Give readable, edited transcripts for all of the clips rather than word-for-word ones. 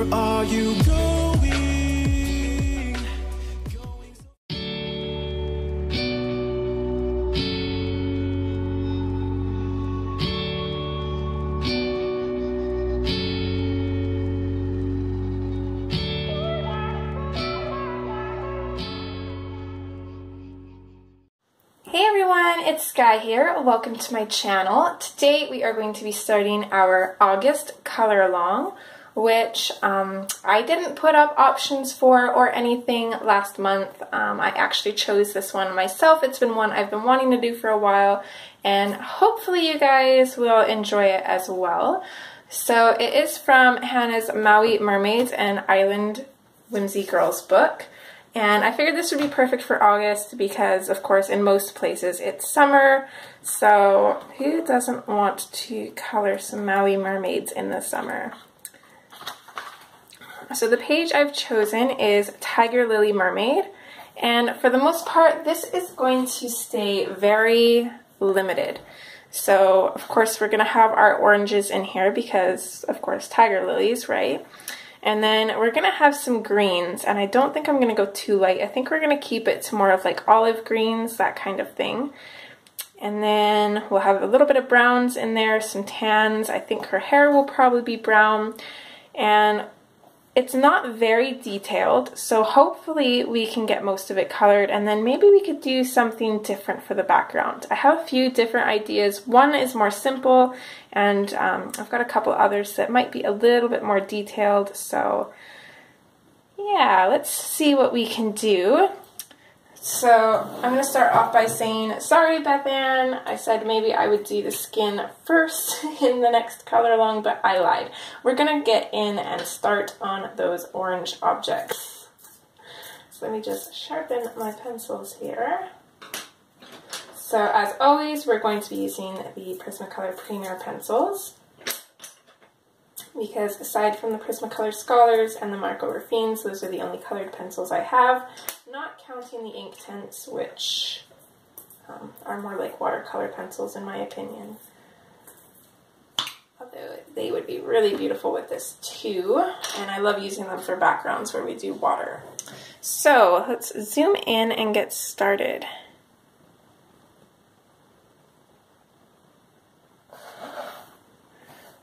Where are you going? Hey everyone, it's Sky here. Welcome to my channel. Today we are going to be starting our August color along, which I didn't put up options for or anything last month. I actually chose this one myself. It's been one I've been wanting to do for a while, and hopefully you guys will enjoy it as well. So it is from Hannah's Maui Mermaids and Island Whimsy Girls book. And I figured this would be perfect for August because, of course, in most places it's summer. So who doesn't want to color some Maui mermaids in the summer? So the page I've chosen is Tiger Lily Mermaid. And for the most part, this is going to stay very limited. So, of course, we're going to have our oranges in here because, of course, tiger lilies, right? And then we're going to have some greens, and I don't think I'm going to go too light. I think we're going to keep it to more of like olive greens, that kind of thing. And then we'll have a little bit of browns in there, some tans. I think her hair will probably be brown. And it's not very detailed, so hopefully we can get most of it colored, and then maybe we could do something different for the background. I have a few different ideas. One is more simple, and I've got a couple others that might be a little bit more detailed, so yeah, let's see what we can do. So I'm going to start off by saying, sorry Beth Ann, I said maybe I would do the skin first in the next color along, but I lied. We're going to get in and start on those orange objects. So let me just sharpen my pencils here. So as always, we're going to be using the Prismacolor Premier pencils, because aside from the Prismacolor Scholars and the Marco Raffines, those are the only colored pencils I have, not counting the ink tints, which are more like watercolor pencils in my opinion. Although they would be really beautiful with this too, and I love using them for backgrounds where we do water. So let's zoom in and get started.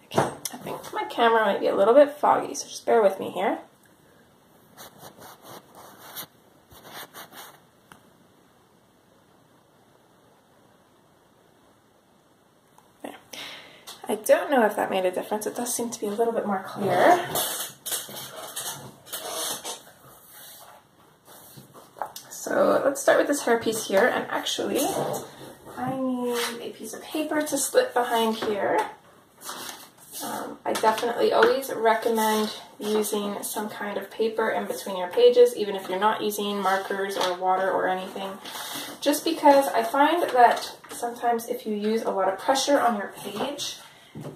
Okay, I think my camera might be a little bit foggy, so just bear with me here. I don't know if that made a difference. It does seem to be a little bit more clear. So let's start with this hairpiece here, and actually I need a piece of paper to slip behind here. I definitely always recommend using some kind of paper in between your pages, even if you're not using markers or water or anything, just because I find that sometimes if you use a lot of pressure on your page,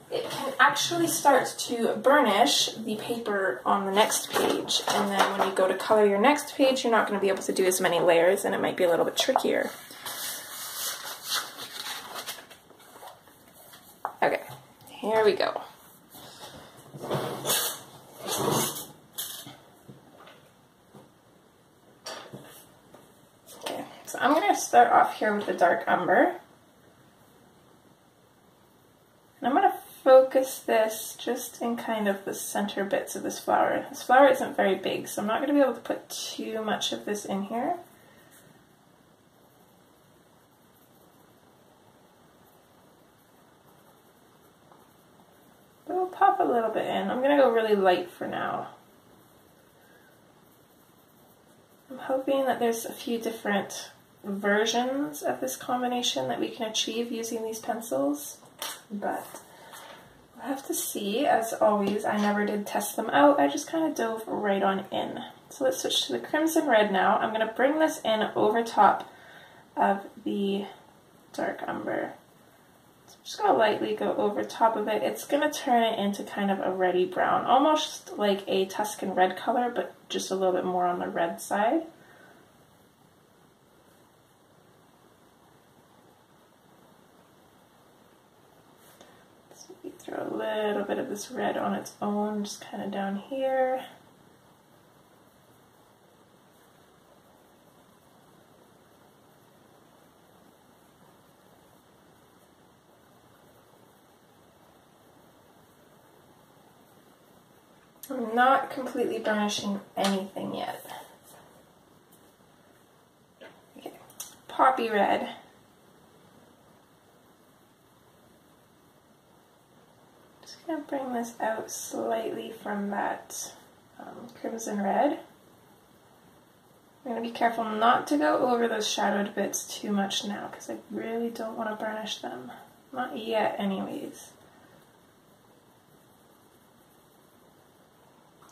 it can actually start to burnish the paper on the next page, and then when you go to color your next page, you're not going to be able to do as many layers, and it might be a little bit trickier. Okay, here we go. Okay, so I'm going to start off here with the dark umber. I'm going to focus this just in kind of the center bits of this flower. This flower isn't very big, so I'm not going to be able to put too much of this in here. But we'll pop a little bit in. I'm going to go really light for now. I'm hoping that there's a few different versions of this combination that we can achieve using these pencils, but we'll have to see. As always, I never did test them out. I just kind of dove right on in. So let's switch to the crimson red now. I'm going to bring this in over top of the dark umber. So I'm just going to lightly go over top of it. It's going to turn it into kind of a reddy brown, almost like a Tuscan red color, but just a little bit more on the red side. throw a little bit of this red on its own, just kind of down here. I'm not completely burnishing anything yet. Okay, poppy red. Just gonna bring this out slightly from that crimson red. I'm gonna be careful not to go over those shadowed bits too much now because I really don't want to burnish them. Not yet anyways.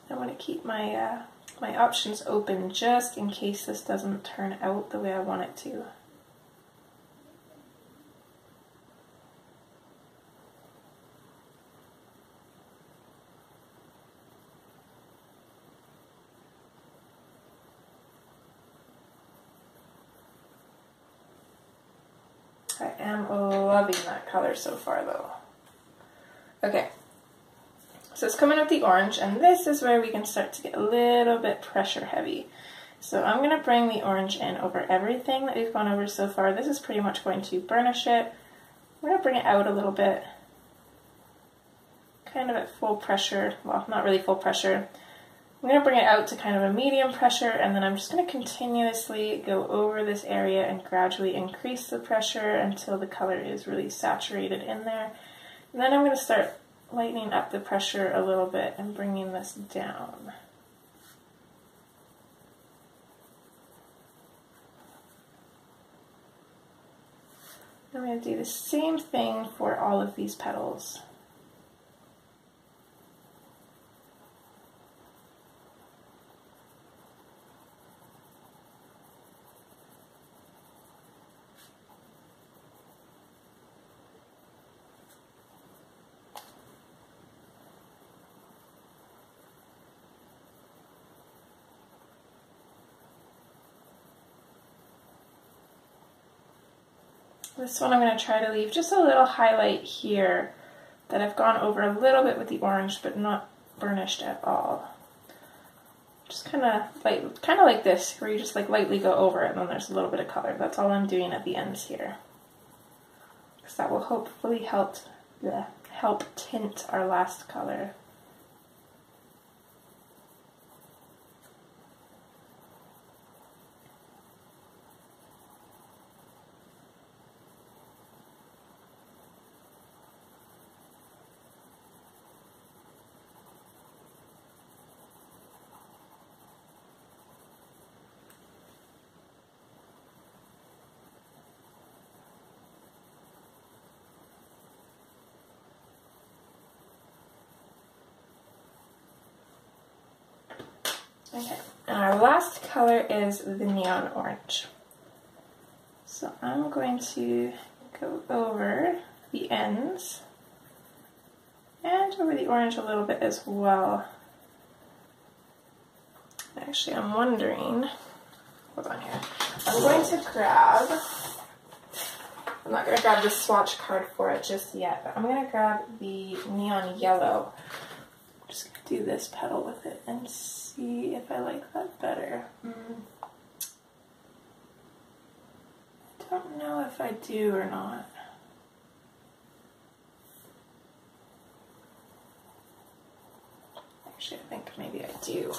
I want to keep my my options open just in case this doesn't turn out the way I want it to. I am loving that color so far though. Okay. So it's coming with the orange, and this is where we can start to get a little bit pressure heavy. So I'm going to bring the orange in over everything that we've gone over so far. This is pretty much going to burnish it. I'm going to bring it out a little bit, kind of at full pressure. Well, not really full pressure. I'm going to bring it out to kind of a medium pressure, and then I'm just going to continuously go over this area and gradually increase the pressure until the color is really saturated in there. And then I'm going to start lightening up the pressure a little bit and bringing this down. I'm going to do the same thing for all of these petals. This one I'm going to try to leave just a little highlight here that I've gone over a little bit with the orange but not burnished at all. Just kind of like this, where you just like lightly go over it and then there's a little bit of color. That's all I'm doing at the ends here, because that will hopefully help tint our last color. Okay, and our last color is the neon orange. So I'm going to go over the ends and over the orange a little bit as well. Actually, I'm wondering, hold on here, I'm going to grab, I'm not going to grab the swatch card for it just yet, but I'm going to grab the neon yellow. I'm just going to do this petal with it and see if I like that better. I don't know if I do or not. Actually, I think maybe I do.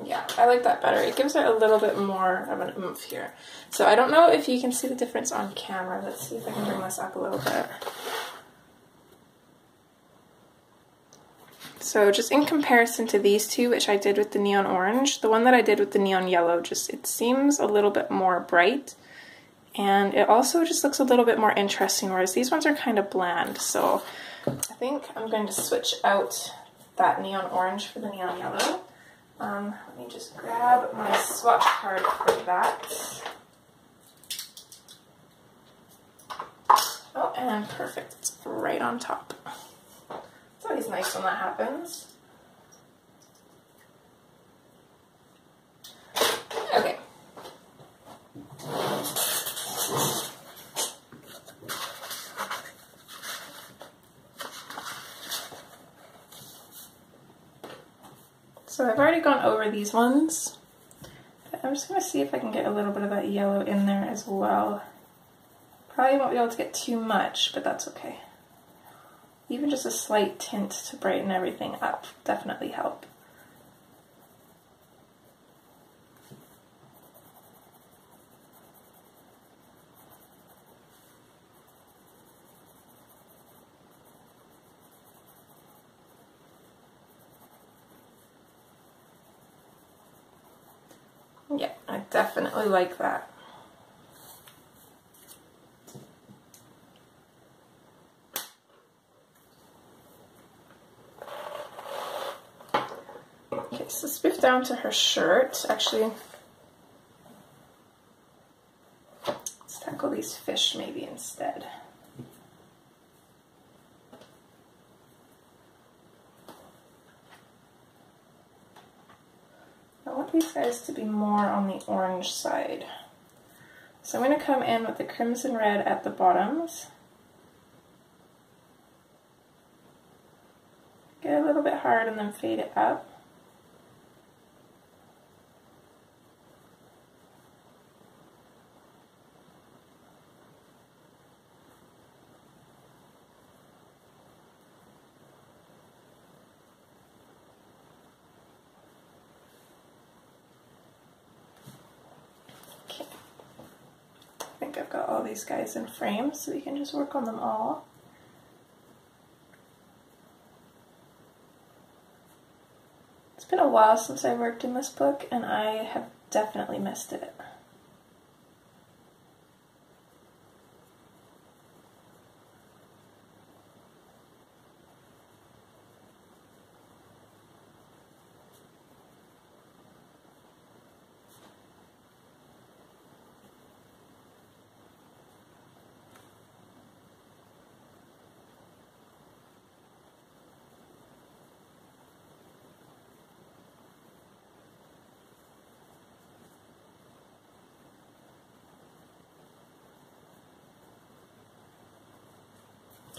Yeah, I like that better. It gives it a little bit more of an oomph here. So I don't know if you can see the difference on camera. Let's see if I can bring this up a little bit. So just in comparison to these two, which I did with the neon orange, the one that I did with the neon yellow, just it seems a little bit more bright, and it also just looks a little bit more interesting, whereas these ones are kind of bland. So I think I'm going to switch out that neon orange for the neon yellow. Let me just grab my swatch card for that. Oh, and perfect, it's right on top. It's always nice when that happens. Okay. So I've already gone over these ones, but I'm just going to see if I can get a little bit of that yellow in there as well. Probably won't be able to get too much, but that's okay. Even just a slight tint to brighten everything up definitely help. Yeah, I definitely like that. Okay, so let's move down to her shirt. Actually, let's tackle these fish maybe instead. I want these guys to be more on the orange side. So I'm going to come in with the crimson red at the bottoms. Get a little bit hard and then fade it up. I think I've got all these guys in frame, so we can just work on them all. It's been a while since I worked in this book, and I have definitely missed it.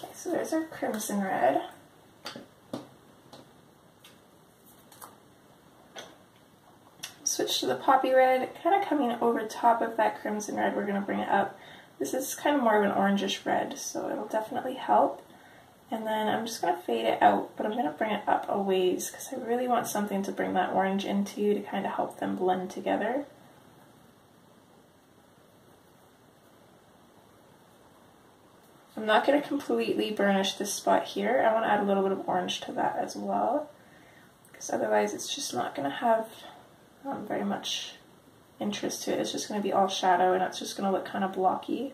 Okay, so there's our crimson red. Switch to the poppy red, kind of coming over top of that crimson red. We're going to bring it up. This is kind of more of an orangish red, so it'll definitely help. And then I'm just going to fade it out, but I'm going to bring it up a ways because I really want something to bring that orange into to kind of help them blend together. I'm not going to completely burnish this spot here. I want to add a little bit of orange to that as well, because otherwise it's just not going to have very much interest to it. It's just going to be all shadow and it's just going to look kind of blocky.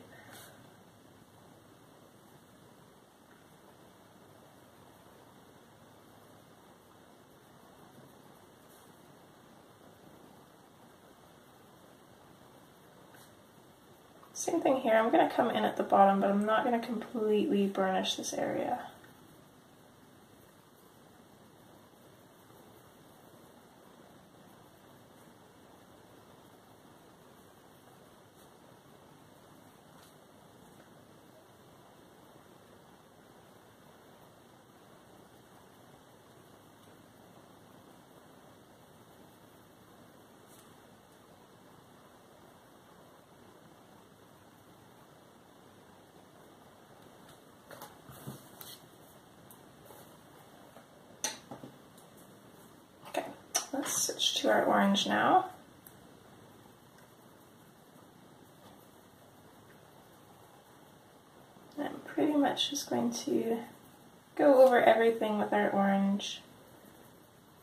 Same thing here, I'm going to come in at the bottom, but I'm not going to completely burnish this area. Let's switch to our orange now. I'm pretty much just going to go over everything with our orange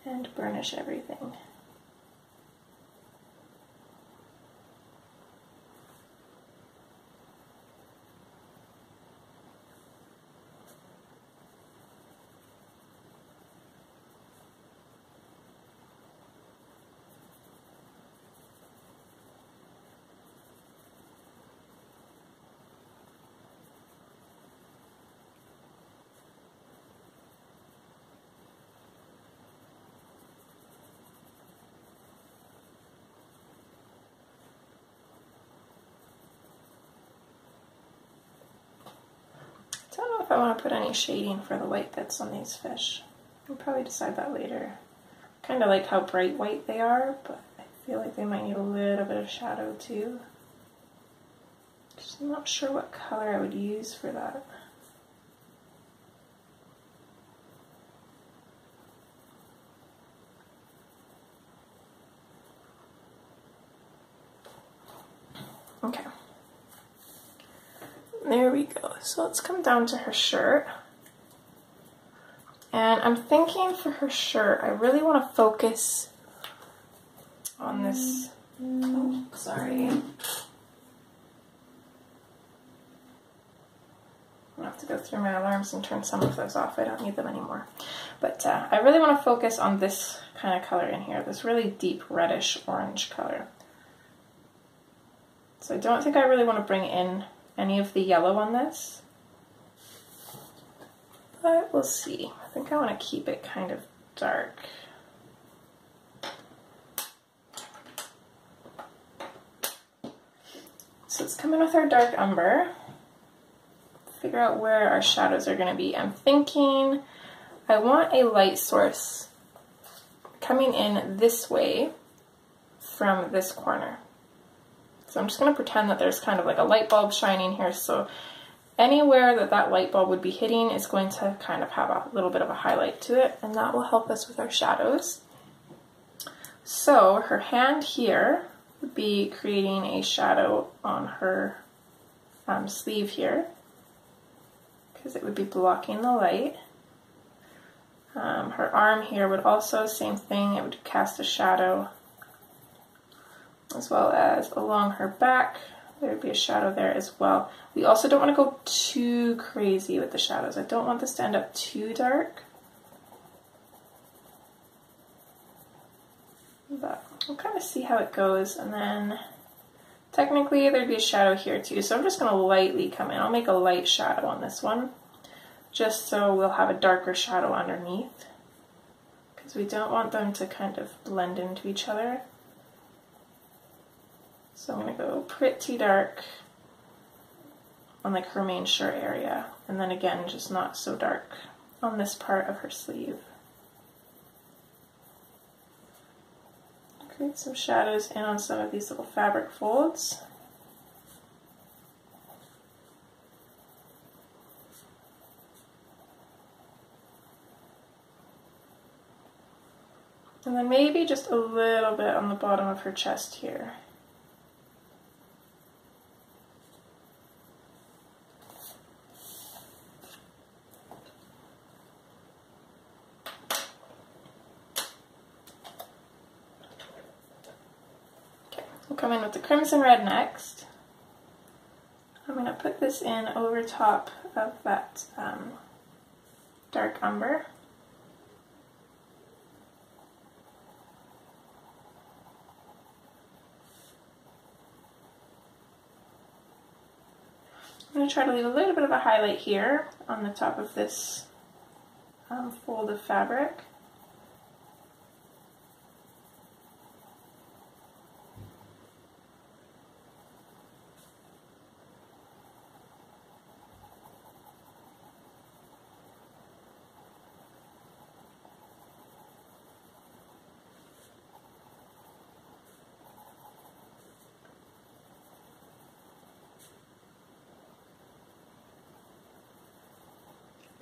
and burnish everything. I don't know if I want to put any shading for the white bits on these fish. I'll probably decide that later. kind of like how bright white they are, but I feel like they might need a little bit of shadow too. Just not sure what color I would use for that. Okay. There we go. So let's come down to her shirt. And I'm thinking for her shirt, I really want to focus on this. Oh, sorry. I'm gonna have to go through my alarms and turn some of those off. I don't need them anymore. But I really want to focus on this kind of color in here, this really deep reddish orange color. So I don't think I really want to bring in any of the yellow on this, but we'll see. I think I want to keep it kind of dark. So let's come in with our dark umber, figure out where our shadows are going to be. I'm thinking I want a light source coming in this way from this corner. So I'm just going to pretend that there's kind of like a light bulb shining here, so anywhere that that light bulb would be hitting is going to kind of have a little bit of a highlight to it, and that will help us with our shadows. So her hand here would be creating a shadow on her sleeve here, because it would be blocking the light. Her arm here would also, same thing, it would cast a shadow, as well as along her back, there would be a shadow there as well. We also don't want to go too crazy with the shadows. I don't want this to end up too dark. But we'll kind of see how it goes, and then technically there'd be a shadow here too, so I'm just going to lightly come in. I'll make a light shadow on this one, just so we'll have a darker shadow underneath, because we don't want them to kind of blend into each other. So I'm going to go pretty dark on like her main shirt area, and then again just not so dark on this part of her sleeve. Create some shadows in on some of these little fabric folds. And then maybe just a little bit on the bottom of her chest here. We'll come in with the crimson red next. I'm going to put this in over top of that dark umber. I'm going to try to leave a little bit of a highlight here on the top of this fold of fabric.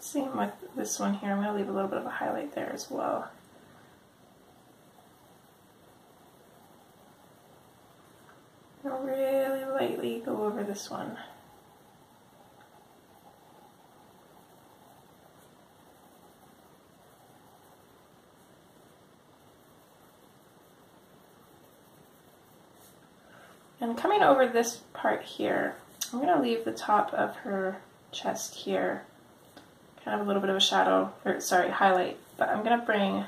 Same with this one here, I'm going to leave a little bit of a highlight there as well. I'll really lightly go over this one. And coming over this part here, I'm going to leave the top of her chest here kind of a little bit of a shadow, or sorry, highlight, but I'm going to bring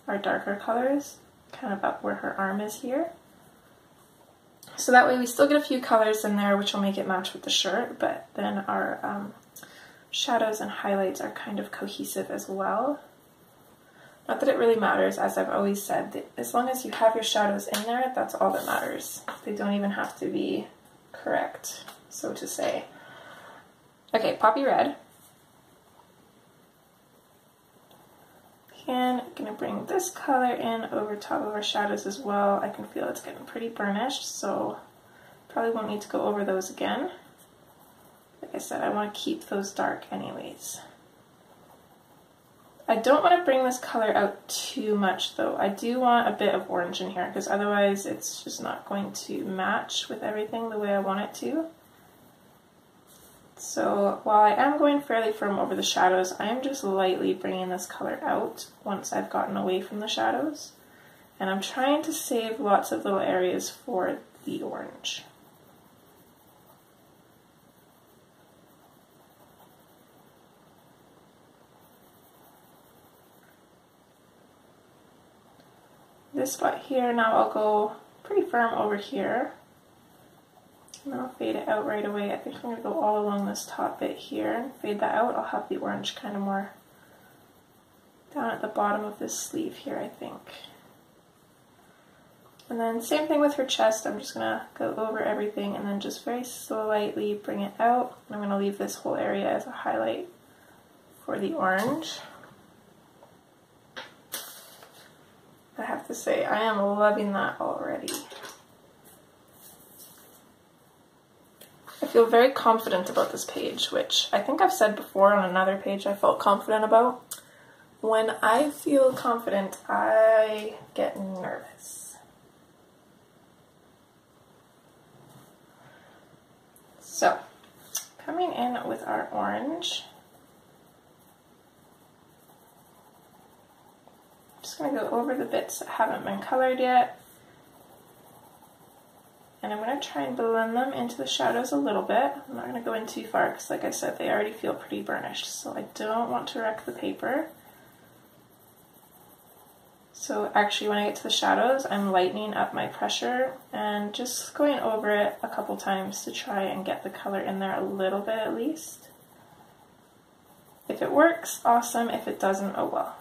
our darker colors kind of up where her arm is here. So that way we still get a few colors in there which will make it match with the shirt, but then our shadows and highlights are kind of cohesive as well. Not that it really matters, as I've always said, that as long as you have your shadows in there, that's all that matters. They don't even have to be correct, so to say. Okay, poppy red. Again, I'm going to bring this color in over top of our shadows as well. I can feel it's getting pretty burnished, so probably won't need to go over those again. Like I said, I want to keep those dark anyways. I don't want to bring this color out too much though. I do want a bit of orange in here because otherwise it's just not going to match with everything the way I want it to. So while I am going fairly firm over the shadows, I am just lightly bringing this color out once I've gotten away from the shadows. And I'm trying to save lots of little areas for the orange. This spot here, now I'll go pretty firm over here. And then I'll fade it out right away. I think I'm going to go all along this top bit here and fade that out. I'll have the orange kind of more down at the bottom of this sleeve here, I think. And then same thing with her chest. I'm just going to go over everything and then just very slightly bring it out. I'm going to leave this whole area as a highlight for the orange. I have to say, I am loving that already. I feel very confident about this page, which I think I've said before on another page I felt confident about. When I feel confident, I get nervous. So, coming in with our orange, I'm just going to go over the bits that haven't been colored yet. And I'm going to try and blend them into the shadows a little bit. I'm not going to go in too far because, like I said, they already feel pretty burnished, so I don't want to wreck the paper. So actually when I get to the shadows, I'm lightening up my pressure and just going over it a couple times to try and get the color in there a little bit at least. If it works, awesome. If it doesn't, oh well.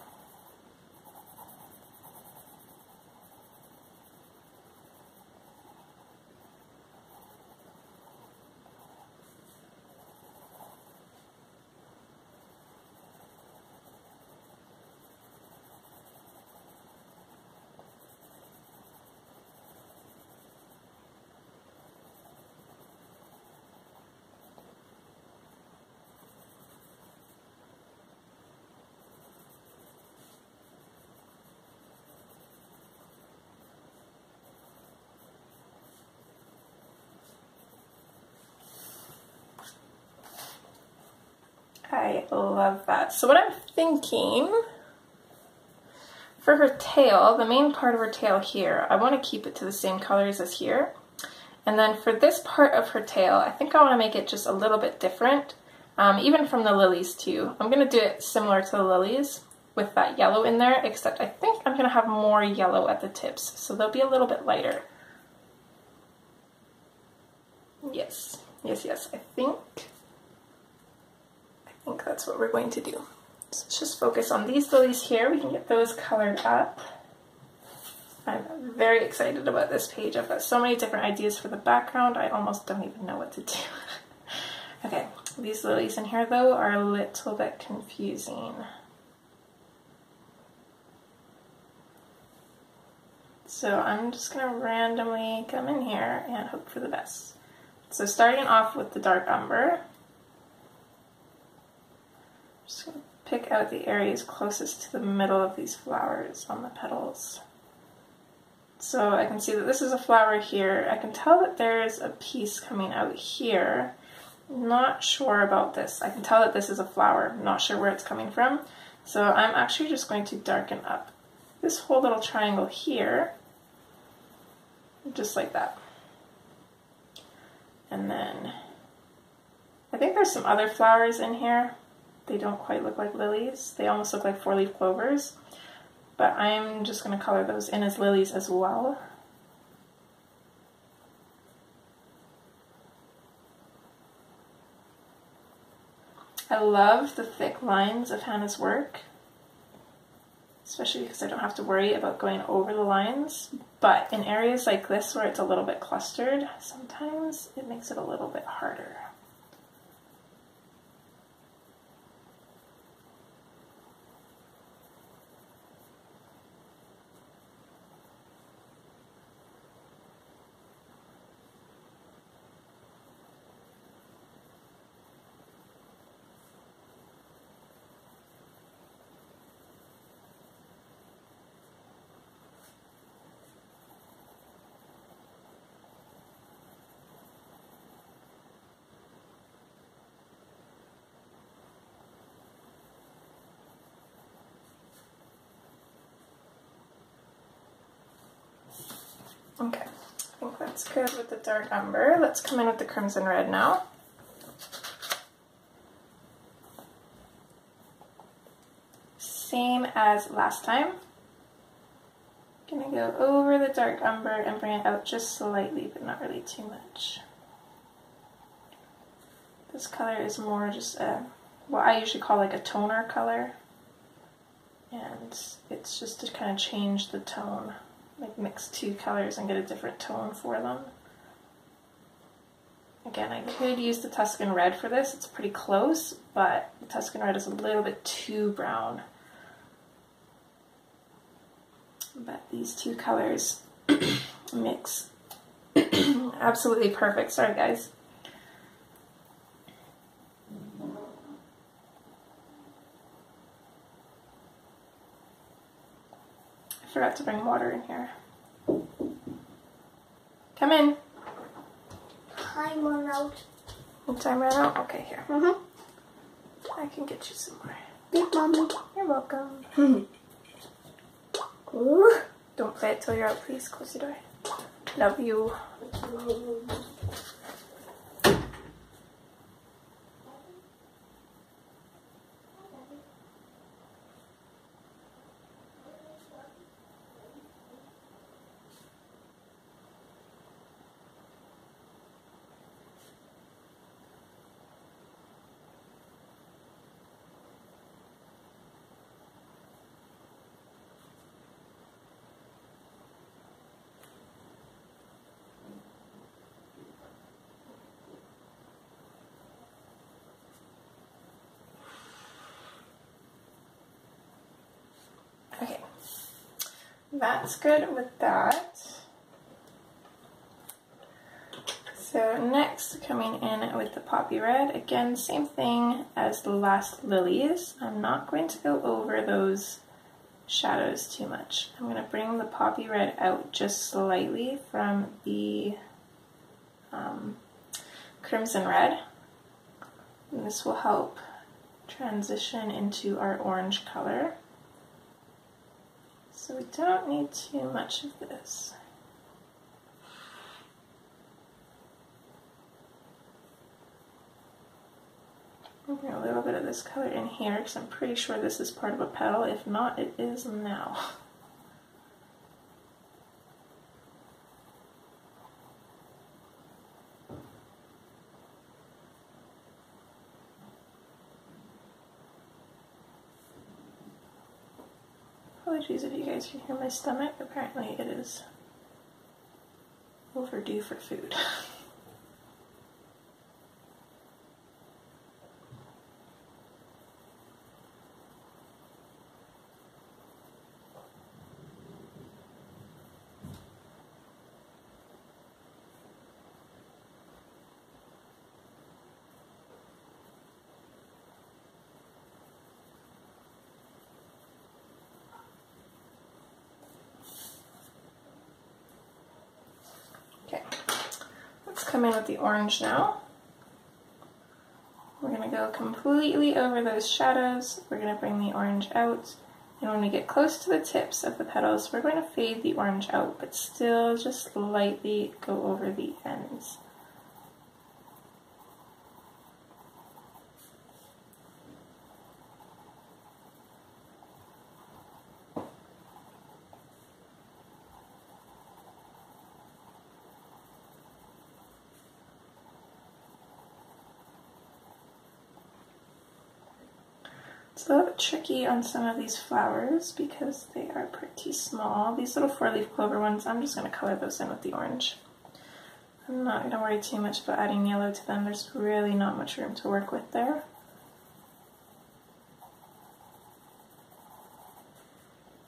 I love that. So what I'm thinking for her tail, the main part of her tail here, I want to keep it to the same colors as here. And then for this part of her tail, I think I want to make it just a little bit different, even from the lilies too. I'm going to do it similar to the lilies with that yellow in there, except I think I'm going to have more yellow at the tips, so they'll be a little bit lighter. Yes, yes, yes, I think that's what we're going to do. So let's just focus on these lilies here. We can get those colored up. I'm very excited about this page. I've got so many different ideas for the background, I almost don't even know what to do. Okay, these lilies in here though are a little bit confusing. So I'm just going to randomly come in here and hope for the best. So starting off with the dark umber, just going to pick out the areas closest to the middle of these flowers on the petals. So I can see that this is a flower here. I can tell that there's a piece coming out here. Not sure about this. I can tell that this is a flower. Not sure where it's coming from. So I'm actually just going to darken up this whole little triangle here, just like that. And then I think there's some other flowers in here. They don't quite look like lilies. They almost look like four-leaf clovers. But I'm just going to color those in as lilies as well. I love the thick lines of Hannah's work, especially because I don't have to worry about going over the lines. But in areas like this where it's a little bit clustered, sometimes it makes it a little bit harder. Okay, I think that's good with the dark umber. Let's come in with the crimson red now. Same as last time. Gonna go over the dark umber and bring it out just slightly, but not really too much. This color is more just what I usually call like a toner color. And it's just to kind of change the tone, like mix two colors and get a different tone for them. Again, I could use the Tuscan red for this. It's pretty close, but the Tuscan red is a little bit too brown. But these two colors mix absolutely perfect. Sorry, guys. I forgot to bring water in here. Come in. Time run out. Your time ran out? Okay, here. I can get you some more. Big mommy. You're welcome. Ooh. Don't play it till you're out, please. Close the door. Love you. Okay, that's good with that. So next, coming in with the poppy red, again, same thing as the last lilies. I'm not going to go over those shadows too much. I'm going to bring the poppy red out just slightly from the crimson red. And this will help transition into our orange color. So we don't need too much of this. I'll bring a little bit of this color in here because I'm pretty sure this is part of a petal. If not, it is now. Apologies if you guys can hear my stomach. Apparently it is overdue for food. Okay, let's come in with the orange now. We're going to go completely over those shadows. We're going to bring the orange out. And when we get close to the tips of the petals, we're going to fade the orange out, but still just slightly go over the ends. It's a little bit tricky on some of these flowers because they are pretty small. These little four-leaf clover ones, I'm just going to color those in with the orange. I'm not going to worry too much about adding yellow to them. There's really not much room to work with there.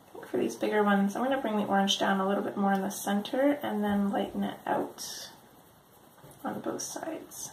I think for these bigger ones, I'm going to bring the orange down a little bit more in the center and then lighten it out on both sides.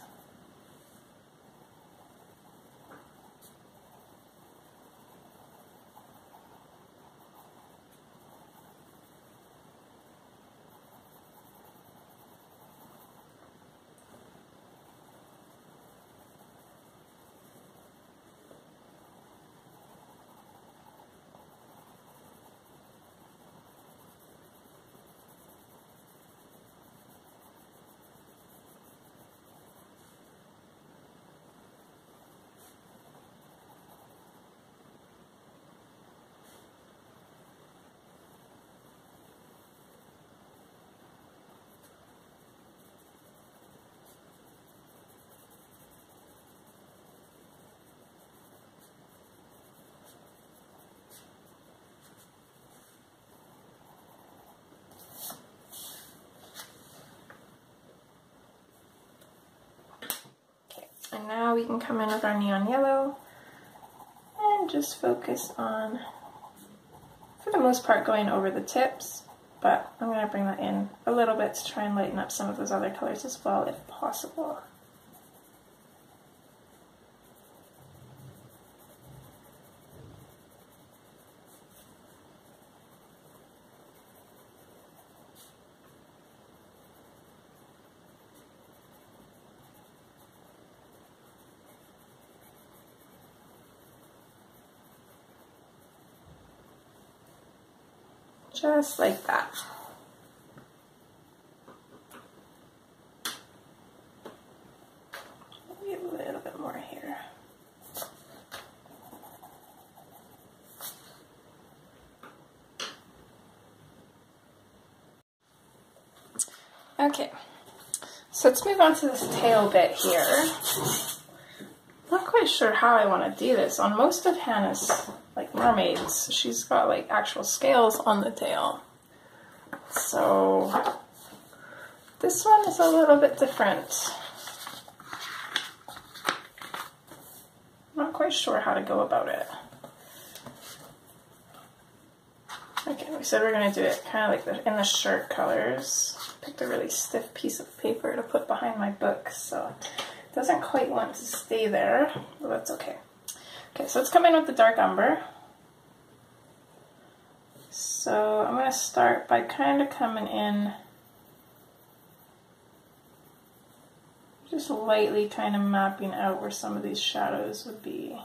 And now we can come in with our neon yellow and just focus on, for the most part, going over the tips, but I'm going to bring that in a little bit to try and lighten up some of those other colors as well, if possible. Just like that. Maybe a little bit more here. Okay, so let's move on to this tail bit here. Not quite sure how I want to do this. On most of Hannah's mermaids, she's got like actual scales on the tail. So this one is a little bit different. Not quite sure how to go about it. Okay, we said we're going to do it kind of like in the shirt colors. Picked a really stiff piece of paper to put behind my book, so it doesn't quite want to stay there, but that's okay. Okay, so let's come in with the dark umber. So I'm going to start by kind of coming in, just lightly kind of mapping out where some of these shadows would be.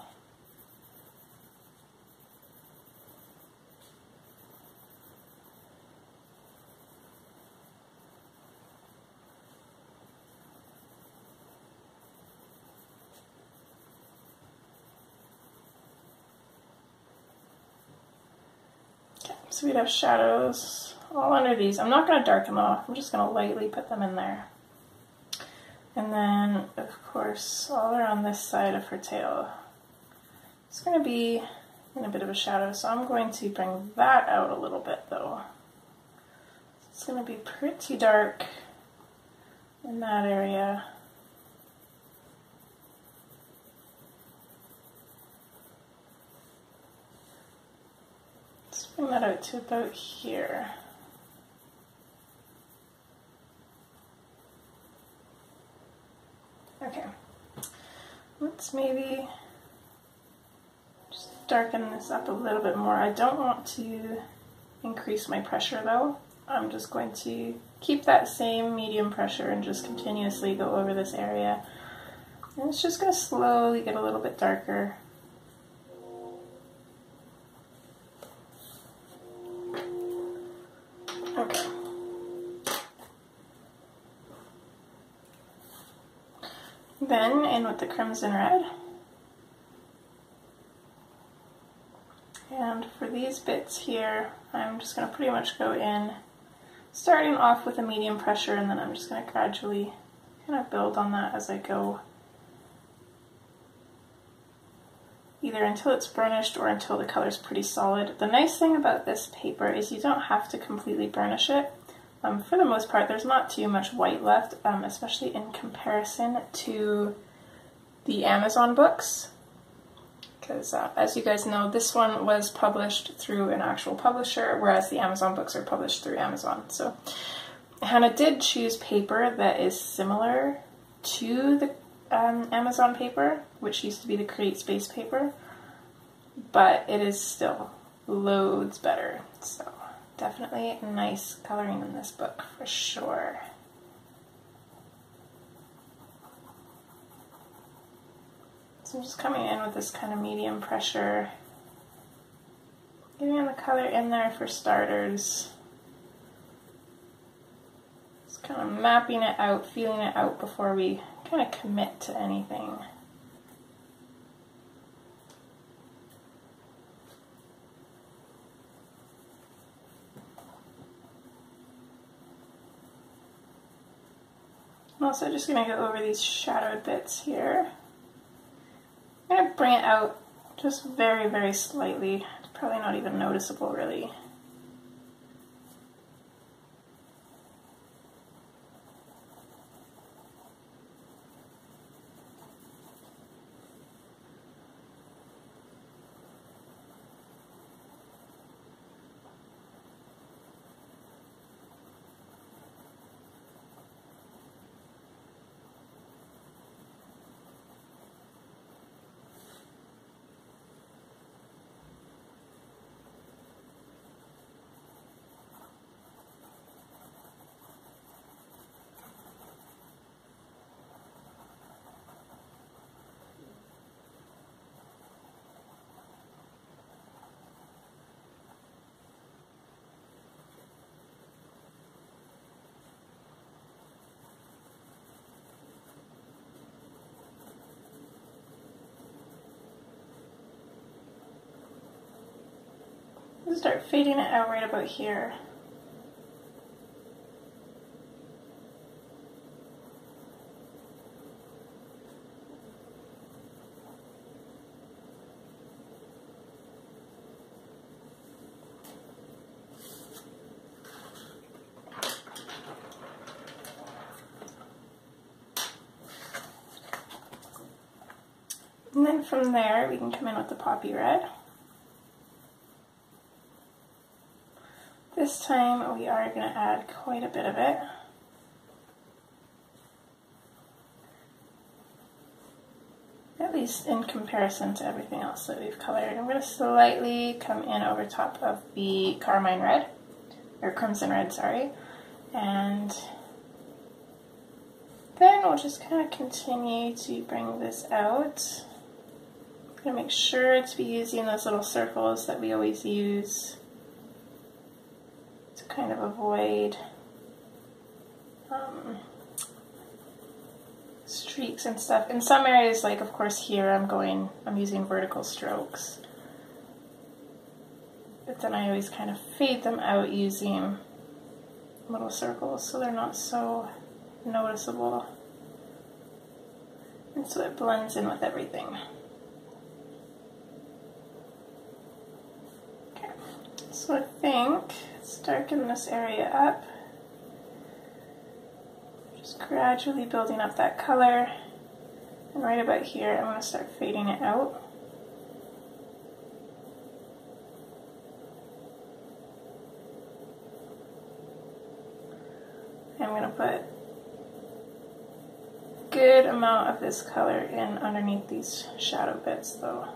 So we'd have shadows all under these. I'm not going to darken them off, I'm just going to lightly put them in there. And then, of course, all around this side of her tail, it's going to be in a bit of a shadow, so I'm going to bring that out a little bit though. It's going to be pretty dark in that area. Bring that out to about here. Okay, let's maybe just darken this up a little bit more. I don't want to increase my pressure though. I'm just going to keep that same medium pressure and just continuously go over this area. And it's just going to slowly get a little bit darker. Okay. Then in with the crimson red. And for these bits here, I'm just going to pretty much go in, starting off with a medium pressure, and then I'm just going to gradually kind of build on that as I go, either until it's burnished or until the color's pretty solid. The nice thing about this paper is you don't have to completely burnish it. For the most part, there's not too much white left, especially in comparison to the Amazon books. Because as you guys know, this one was published through an actual publisher, whereas the Amazon books are published through Amazon. So Hannah did choose paper that is similar to the Amazon paper, which used to be the Create Space paper, but it is still loads better. So definitely nice coloring in this book for sure. So I'm just coming in with this kind of medium pressure, getting the color in there for starters. Just kind of mapping it out, feeling it out before we kind of commit to anything. I'm also just going to go over these shadowed bits here. I'm going to bring it out just very, very slightly. It's probably not even noticeable, really. Start fading it out right about here. And then from there, we can come in with the poppy red. This time, we are going to add quite a bit of it. At least in comparison to everything else that we've colored. I'm going to slightly come in over top of the carmine red, or crimson red, sorry. And then we'll just kind of continue to bring this out. I'm going to make sure to be using those little circles that we always use to kind of avoid streaks and stuff. In some areas, like of course here, I'm using vertical strokes. But then I always kind of fade them out using little circles so they're not so noticeable. And so it blends in with everything. So I think let's darken this area up. Just gradually building up that color. And right about here, I'm going to start fading it out. I'm going to put a good amount of this color in underneath these shadow bits though.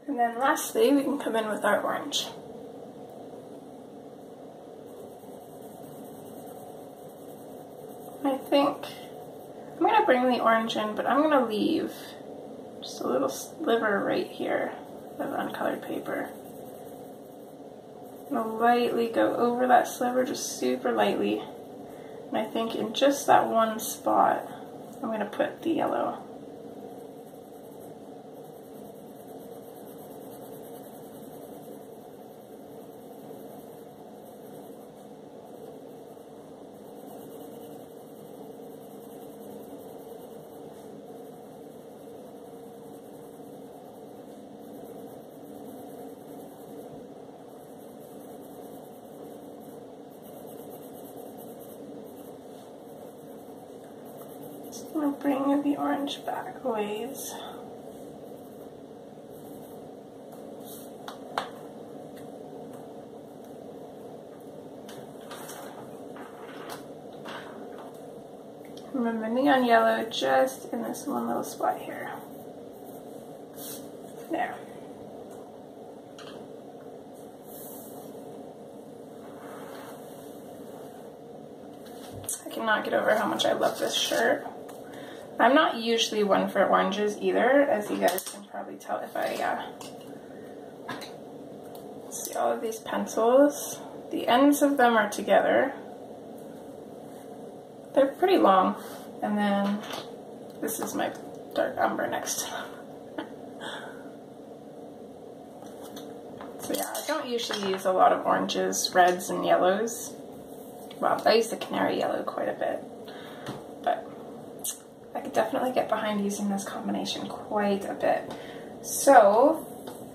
And then lastly, we can come in with our orange. I think I'm going to bring the orange in, but I'm going to leave just a little sliver right here of uncolored paper. I'm going to lightly go over that sliver, just super lightly. And I think in just that one spot, I'm going to put the yellow. I'm going to bring the orange back a ways. Remember neon yellow just in this one little spot here. There. I cannot get over how much I love this shirt. I'm not usually one for oranges either, as you guys can probably tell if I see all of these pencils. The ends of them are together. They're pretty long, and then this is my dark umber next to them. So yeah, I don't usually use a lot of oranges, reds, and yellows. Well, I use the canary yellow quite a bit, but I could definitely get behind using this combination quite a bit. So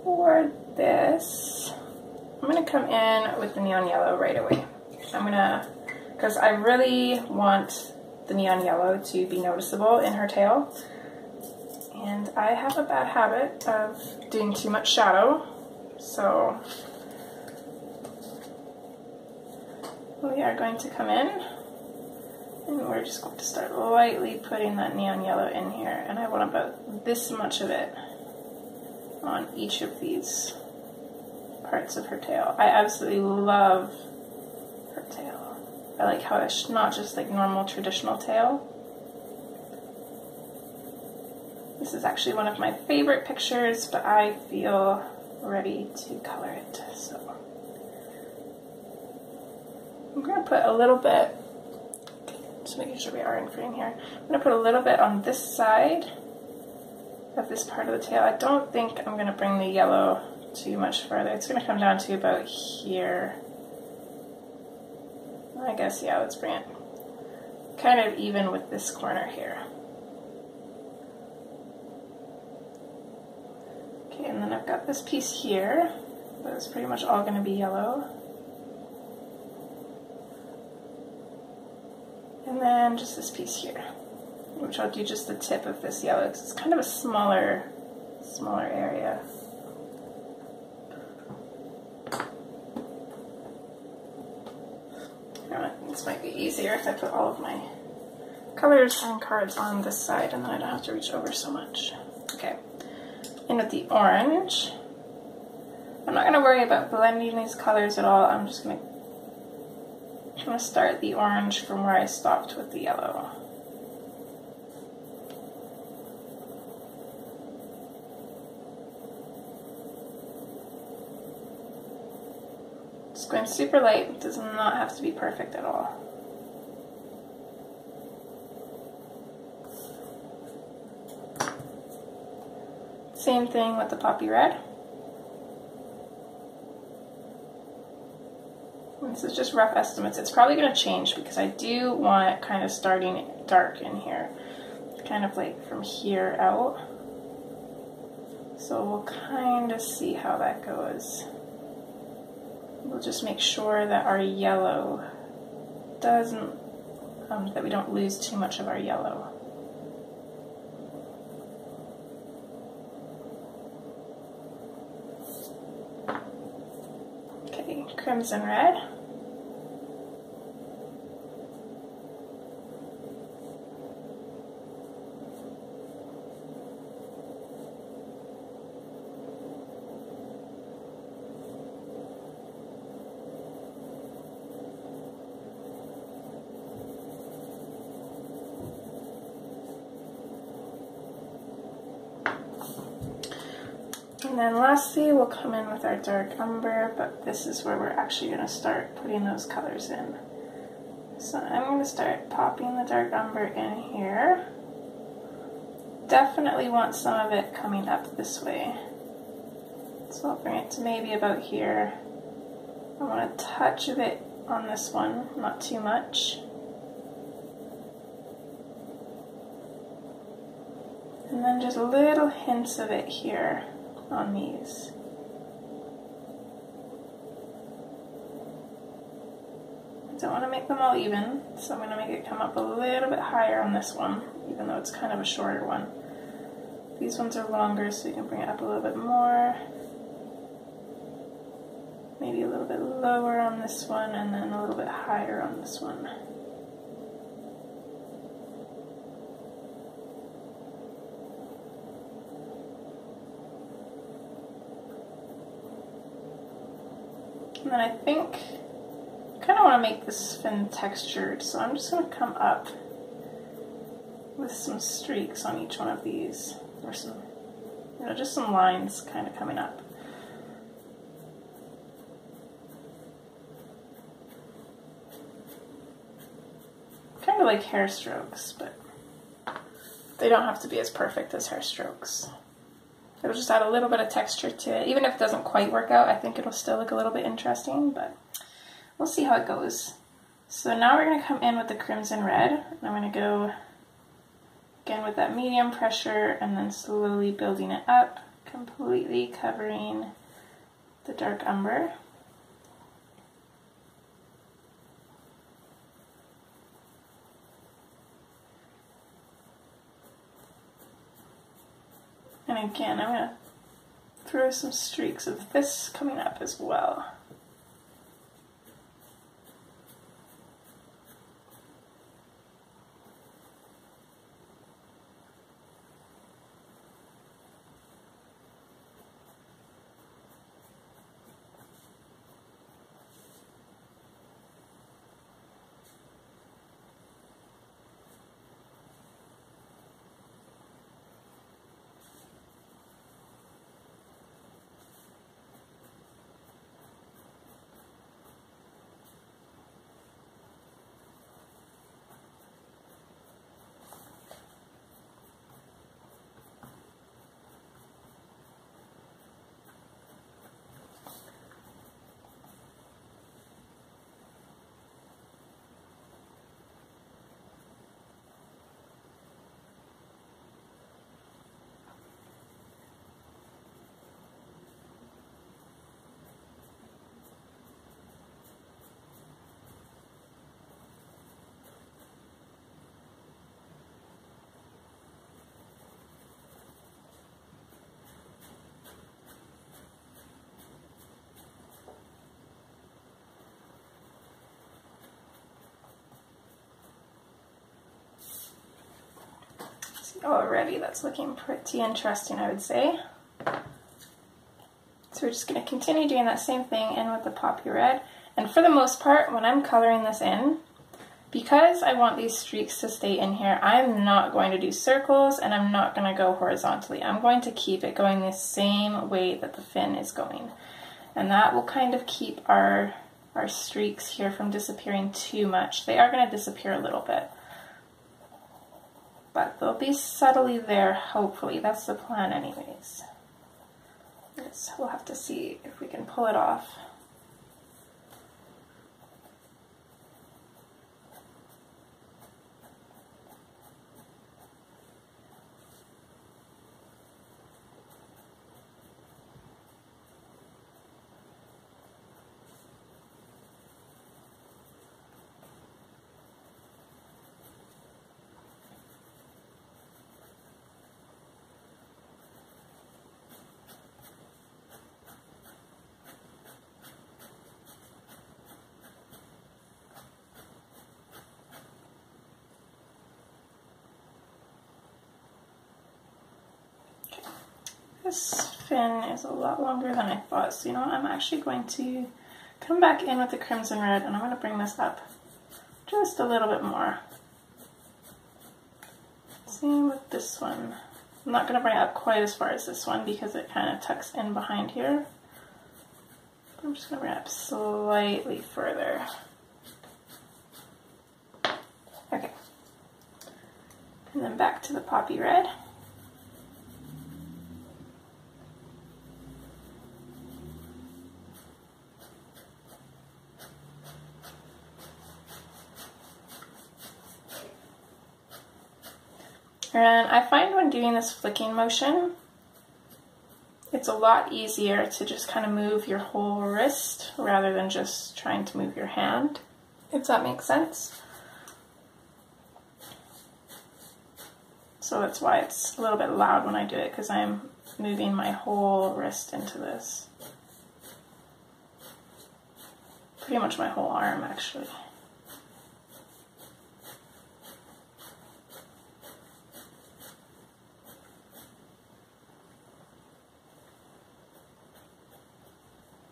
for this, I'm going to come in with the neon yellow right away. Because I really want the neon yellow to be noticeable in her tail. And I have a bad habit of doing too much shadow, so we are going to come in and we're just going to start lightly putting that neon yellow in here. And I want about this much of it on each of these parts of her tail. I absolutely love her tail. I like how it's not just like normal traditional tail. This is actually one of my favorite pictures, but I feel ready to color it. So I'm going to put a little bit, just making sure we are in frame here, I'm going to put a little bit on this side of this part of the tail. I don't think I'm going to bring the yellow too much further. It's going to come down to about here. I guess, yeah, let's bring it kind of even with this corner here. Okay, and then I've got this piece here that's pretty much all going to be yellow. And then just this piece here, which I'll do just the tip of this yellow because it's kind of a smaller area. This might be easier if I put all of my colors and cards on this side and then I don't have to reach over so much. Okay, in with the orange. I'm not going to worry about blending these colors at all. I'm just going to start the orange from where I stopped with the yellow. Just going super light. It does not have to be perfect at all. Same thing with the poppy red. This is just rough estimates. It's probably going to change because I do want it kind of starting dark in here, kind of like from here out. So we'll kind of see how that goes. We'll just make sure that our yellow doesn't, that we don't lose too much of our yellow. Okay, crimson red. And then lastly, we'll come in with our dark umber, but this is where we're actually going to start putting those colors in. So I'm going to start popping the dark umber in here. Definitely want some of it coming up this way. So I'll bring it to maybe about here. I want a touch of it on this one, not too much. And then just little hints of it here on these. I don't want to make them all even, so I'm going to make it come up a little bit higher on this one, even though it's kind of a shorter one. These ones are longer, so you can bring it up a little bit more. Maybe a little bit lower on this one, and then a little bit higher on this one. And then I think I kind of want to make this fin textured, so I'm just going to come up with some streaks on each one of these, or some, just some lines kind of coming up. Kind of like hair strokes, but they don't have to be as perfect as hair strokes. It'll just add a little bit of texture to it. Even if it doesn't quite work out, I think it'll still look a little bit interesting, but we'll see how it goes. So now we're going to come in with the crimson red. And I'm going to go again with that medium pressure and then slowly building it up, completely covering the dark umber. And again, I'm going to throw some streaks of this coming up as well. Already that's looking pretty interesting, I would say. So we're just going to continue doing that same thing in with the poppy red. And for the most part, when I'm coloring this in, because I want these streaks to stay in here, I'm not going to do circles and I'm not going to go horizontally. I'm going to keep it going the same way that the fin is going. And that will kind of keep our streaks here from disappearing too much. They are going to disappear a little bit, but they'll be subtly there, hopefully. That's the plan anyways. Yes, we'll have to see if we can pull it off. This fin is a lot longer than I thought, so you know what, I'm actually going to come back in with the crimson red and I'm going to bring this up just a little bit more. Same with this one. I'm not going to bring it up quite as far as this one because it kind of tucks in behind here. I'm just going to bring it up slightly further. Okay. And then back to the poppy red. And I find when doing this flicking motion, it's a lot easier to just kind of move your whole wrist rather than just trying to move your hand, if that makes sense. So that's why it's a little bit loud when I do it, because I'm moving my whole wrist into this. Pretty much my whole arm, actually.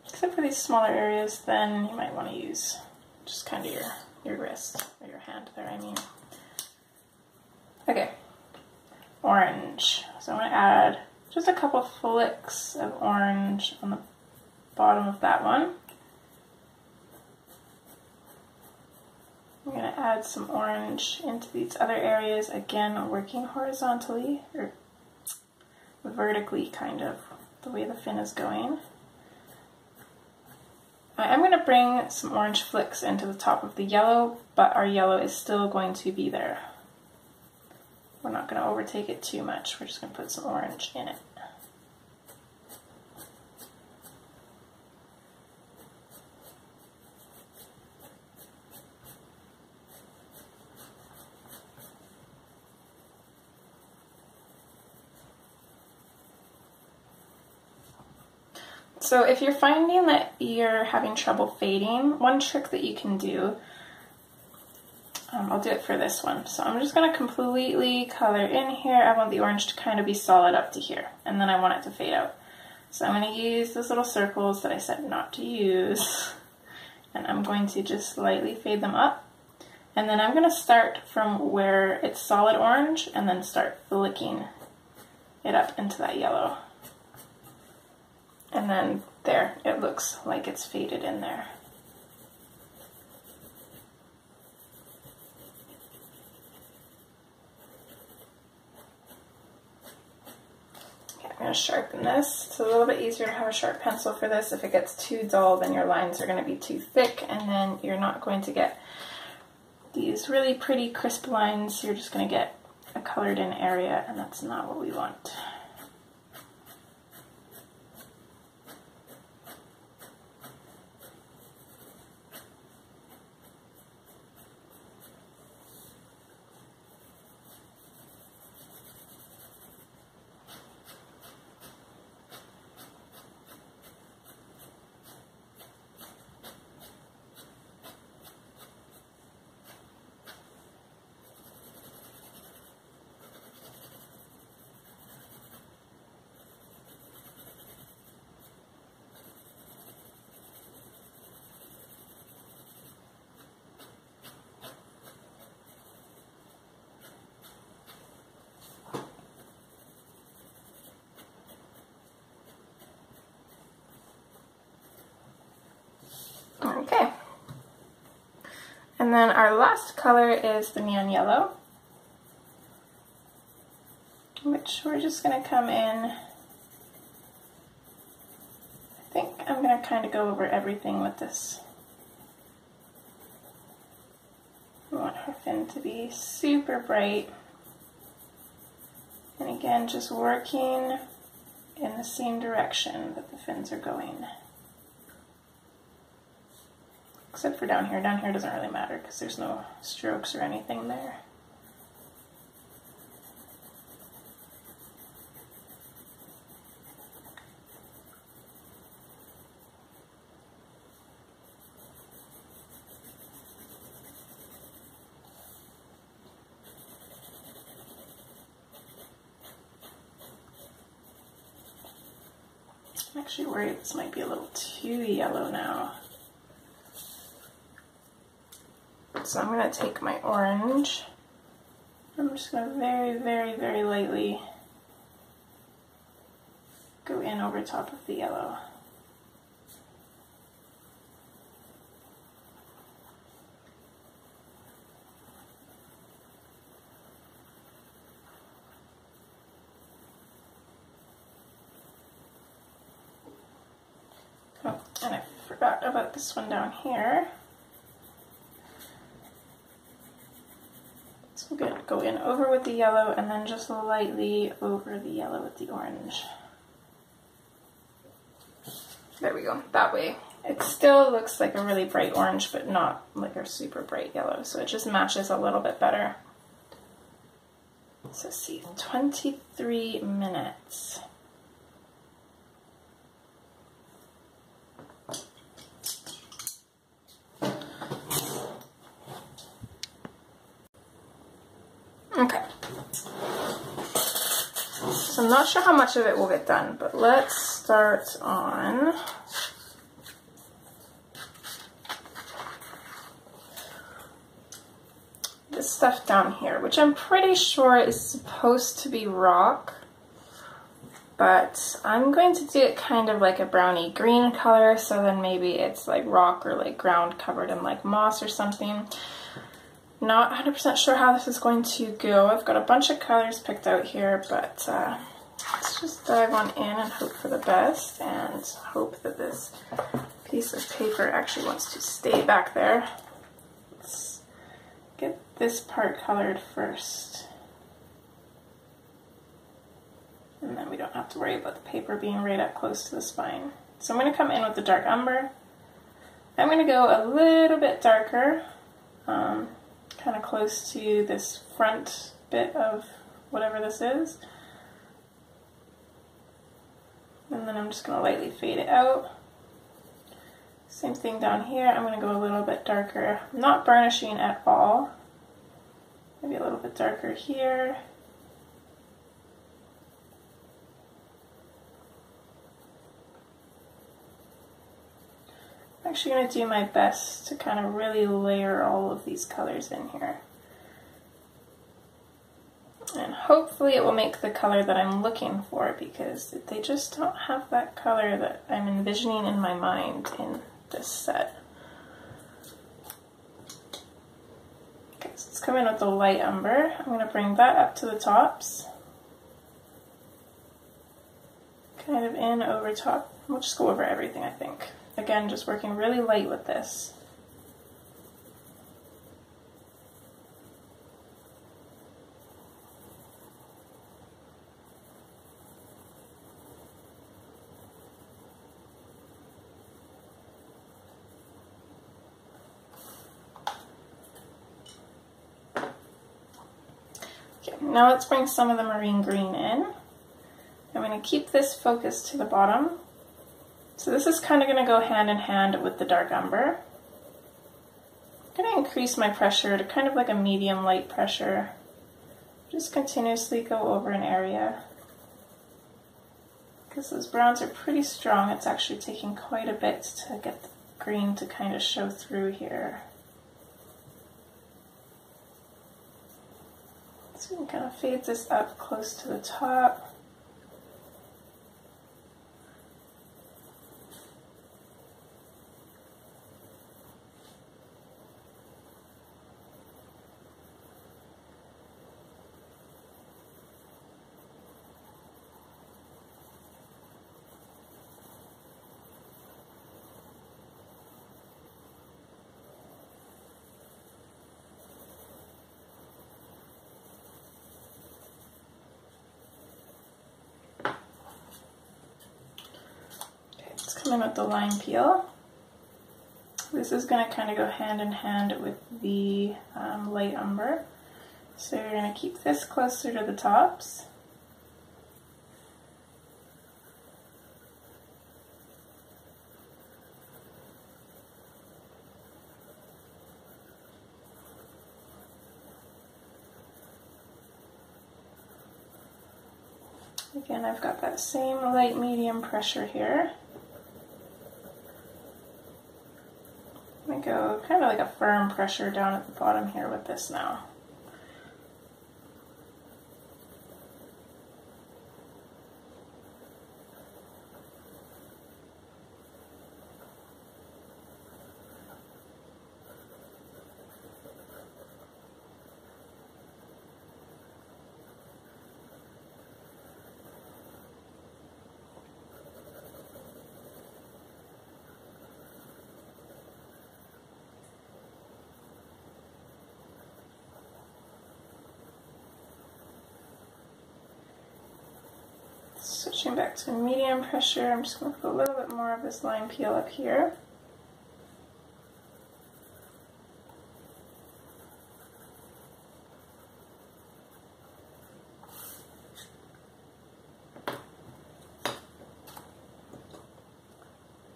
Except for these smaller areas, then you might want to use just kind of your wrist, or your hand there, I mean. Okay, orange. So I'm going to add just a couple flicks of orange on the bottom of that one. I'm going to add some orange into these other areas, again working horizontally, or vertically kind of, the way the fin is going. I'm going to bring some orange flicks into the top of the yellow, but our yellow is still going to be there. We're not going to overtake it too much, we're just going to put some orange in it. So if you're finding that you're having trouble fading, one trick that you can do, I'll do it for this one. So I'm just going to completely color in here. I want the orange to kind of be solid up to here, and then I want it to fade out. So I'm going to use those little circles that I said not to use, and I'm going to just lightly fade them up. And then I'm going to start from where it's solid orange and then start flicking it up into that yellow. And then there, it looks like it's faded in there. Okay, I'm going to sharpen this. It's a little bit easier to have a sharp pencil for this. If it gets too dull, then your lines are going to be too thick, and then you're not going to get these really pretty crisp lines. You're just going to get a colored in area, and that's not what we want. And then our last color is the neon yellow, which we're just going to come in. I think I'm going to kind of go over everything with this. I want her fin to be super bright. And again, just working in the same direction that the fins are going. Except for down here. Down here doesn't really matter because there's no strokes or anything there. I'm actually worried this might be a little too yellow now. So I'm going to take my orange. I'm just going to very, very, very lightly go in over top of the yellow. Oh, and I forgot about this one down here. So we're going to go in over with the yellow and then just lightly over the yellow with the orange. There we go, that way. It still looks like a really bright orange, but not like a super bright yellow, so it just matches a little bit better. So see, 23 minutes. Okay, so I'm not sure how much of it will get done, but let's start on this stuff down here, which I'm pretty sure is supposed to be rock, but I'm going to do it kind of like a browny green color, so then maybe it's like rock or like ground covered in like moss or something. Not 100% sure how this is going to go. I've got a bunch of colors picked out here, but let's just dive on in and hope for the best, and hope that this piece of paper actually wants to stay back there. Let's get this part colored first, and then we don't have to worry about the paper being right up close to the spine. So I'm going to come in with the dark umber. I'm going to go a little bit darker, kind of close to this front bit of whatever this is. And then I'm just going to lightly fade it out. Same thing down here. I'm going to go a little bit darker. I'm not burnishing at all. Maybe a little bit darker here. I'm actually going to do my best to kind of really layer all of these colors in here. And hopefully it will make the color that I'm looking for, because they just don't have that color that I'm envisioning in my mind in this set. Okay, so let's come in with the light umber. I'm going to bring that up to the tops. Kind of in over top. We'll just go over everything, I think. Again, just working really light with this. Okay, now let's bring some of the marine green in. I'm going to keep this focused to the bottom. So this is kind of going to go hand in hand with the dark umber. I'm going to increase my pressure to kind of like a medium light pressure. Just continuously go over an area. Because those browns are pretty strong, it's actually taking quite a bit to get the green to kind of show through here. So we can kind of fade this up close to the top. in with the lime peel. This is going to kind of go hand in hand with the light umber. So you're going to keep this closer to the tops. Again, I've got that same light medium pressure here. I'm going to go kind of like a firm pressure down at the bottom here with this now. Switching back to medium pressure, I'm just going to put a little bit more of this lime peel up here.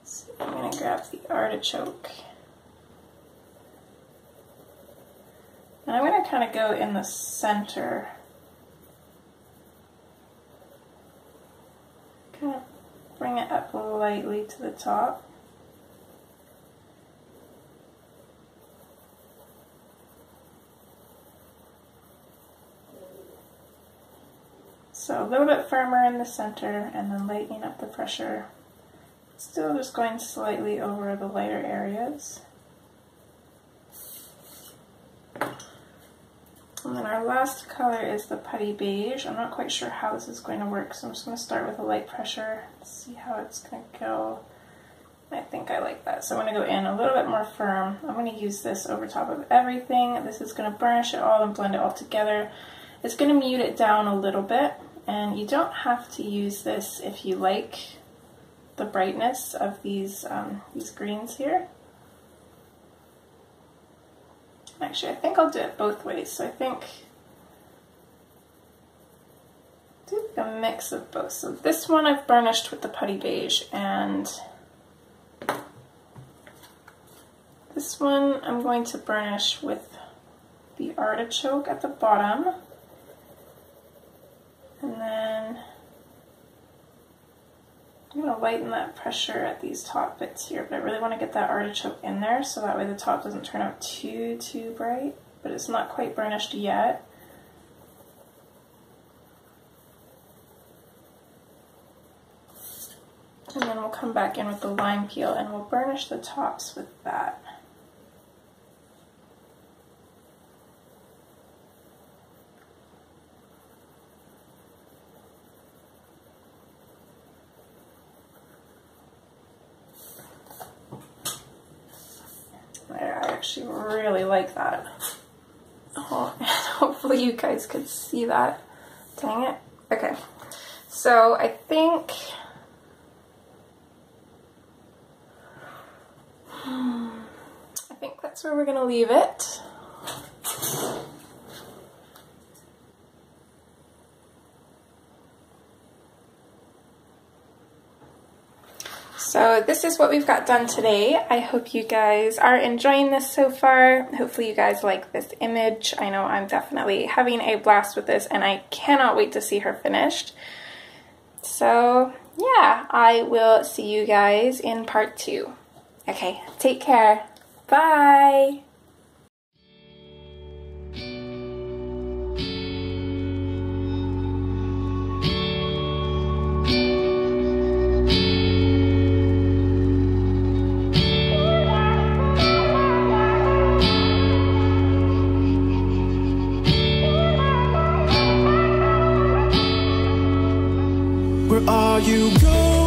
So I'm going to grab the artichoke. And I'm going to kind of go in the center. Kind of bring it up lightly to the top. So a little bit firmer in the center and then lightening up the pressure. Still just going slightly over the lighter areas. And then our last color is the putty beige. I'm not quite sure how this is going to work, so I'm just going to start with a light pressure, see how it's going to go. I think I like that. So I'm going to go in a little bit more firm. I'm going to use this over top of everything. This is going to burnish it all and blend it all together. It's going to mute it down a little bit, and you don't have to use this if you like the brightness of these greens here. Actually, I think I'll do it both ways. So I think do a mix of both. So this one I've burnished with the putty beige, and this one I'm going to burnish with the artichoke at the bottom. And then I'm going to lighten that pressure at these top bits here, but I really want to get that artichoke in there so that way the top doesn't turn out too bright, but it's not quite burnished yet. And then we'll come back in with the lime peel and we'll burnish the tops with that. I actually really like that. Oh, and hopefully you guys could see that. Dang it. Okay, so I think that's where we're gonna leave it. So this is what we've got done today. I hope you guys are enjoying this so far. Hopefully you guys like this image. I know I'm definitely having a blast with this, and I cannot wait to see her finished. So yeah, I will see you guys in part 2. Okay, take care. Bye! Where are you going?